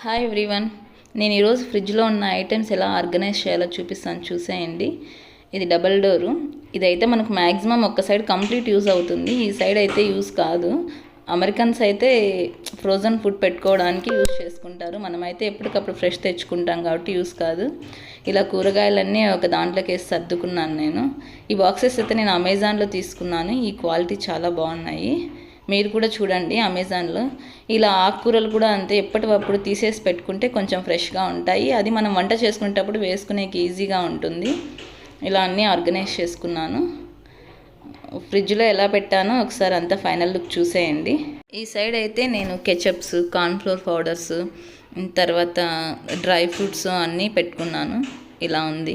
Hi everyone, నేను ఈరోజు ఫ్రిడ్జ్లో ఉన్న ఐటమ్స్ ఎలా ఆర్గనైజ్ చేయాలో చూపిస్తాను, చూసేయండి. ఇది డబల్ డోరు. ఇదైతే మనకు మ్యాక్సిమం ఒక్క సైడ్ కంప్లీట్ యూజ్ అవుతుంది, ఈ సైడ్ అయితే యూజ్ కాదు. అమెరికన్స్ అయితే ఫ్రోజన్ ఫుడ్ పెట్టుకోవడానికి యూజ్ చేసుకుంటారు, మనమైతే ఎప్పటికప్పుడు ఫ్రెష్ తెచ్చుకుంటాం కాబట్టి యూజ్ కాదు. ఇలా కూరగాయలన్నీ ఒక దాంట్లోకి వేసి సర్దుకున్నాను నేను. ఈ బాక్సెస్ అయితే నేను అమెజాన్లో తీసుకున్నాను, ఈ క్వాలిటీ చాలా బాగున్నాయి. మీరు కూడా చూడండి అమెజాన్లో. ఇలా ఆకుకూరలు కూడా అంతే, ఎప్పటికప్పుడు తీసేసి పెట్టుకుంటే కొంచెం ఫ్రెష్గా ఉంటాయి, అది మనం వంట చేసుకునేటప్పుడు వేసుకునేకి ఈజీగా ఉంటుంది. ఇలా అన్నీ ఆర్గనైజ్ చేసుకున్నాను. ఫ్రిడ్జ్లో ఎలా పెట్టానో ఒకసారి అంతా ఫైనల్ లుక్ చూసేయండి. ఈ సైడ్ అయితే నేను కెచప్స్, కార్న్ఫ్లోర్ పౌడర్స్, తర్వాత డ్రై ఫ్రూట్స్ అన్నీ పెట్టుకున్నాను. ఇలా ఉంది.